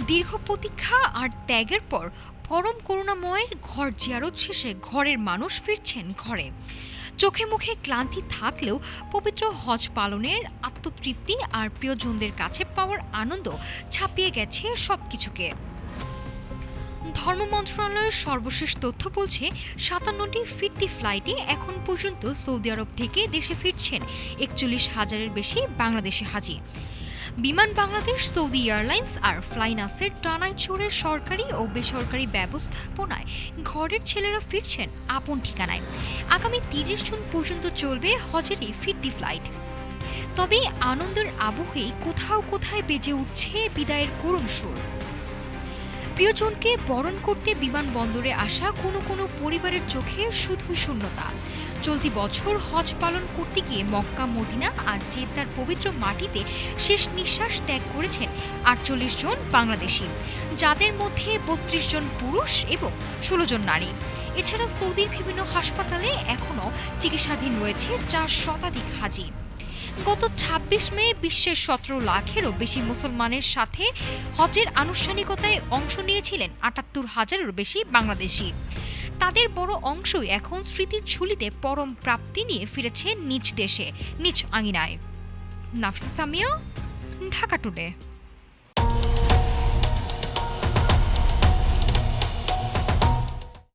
দীর্ঘ প্রতীক্ষা আর ত্যাগের পর পরম করুণাময়ের ঘর জিয়ারত শেষে ঘরের মানুষ ফিরছেন ঘরে। চোখে মুখে ক্লান্তি থাকলেও পবিত্র হজ পালনের আত্মতৃপ্তি আর প্রিয়জনদের কাছে পাওয়ার আনন্দ ছাপিয়ে গেছে সবকিছুকে। ধর্ম মন্ত্রণালয়ের সর্বশেষ তথ্য বলছে ৫৭টি ফিরতি ফ্লাইটে এখন পর্যন্ত সৌদি আরব থেকে দেশে ফিরছেন ৪১,০০০-এর বেশি বাংলাদেশি হাজি। বিমান বাংলাদেশ, সৌদি এয়ারলাইন্স আর ফ্লাইনাসের টানায় চড়ে সরকারি ও বেসরকারি ব্যবস্থাপনায় ঘরের ছেলেরা ফিরছেন আপন ঠিকানায়। আগামী ৩০ জুন পর্যন্ত চলবে হজের এই ফিরতি ফ্লাইট। তবে আনন্দের আবহেই কোথাও কোথায় বেজে উঠছে বিদায়ের করুণ সুর। প্রিয়জনকে বরণ করতে বিমানবন্দরে আসা কোনো কোনো পরিবারের চোখে শুধু শূন্যতা। চলতি বছর হজ পালন করতে গিয়ে মক্কা, মদিনা আর জেদ্দার পবিত্র মাটিতে শেষ নিঃশ্বাস ত্যাগ করেছেন ৪৮ জন বাংলাদেশি, যাদের মধ্যে ৩২ জন পুরুষ এবং ১৬ জন নারী। এছাড়া সৌদির বিভিন্ন হাসপাতালে এখনও চিকিৎসাধীন রয়েছে ৪ শতাধিক হাজি। গত ২৬ মে বিশ্বের ১৭ লাখেরও বেশি মুসলমানের সাথে হজের আনুষ্ঠানিকতায় অংশ নিয়েছিলেন ৭৮,০০০-এরও বেশি বাংলাদেশি। তাদের বড় অংশই এখন স্মৃতির ঝুলিতে পরম প্রাপ্তি নিয়ে ফিরেছে নিজ দেশে, নিজ আঙিনায়। নাফিসা সামিয়া, ঢাকা টুডে।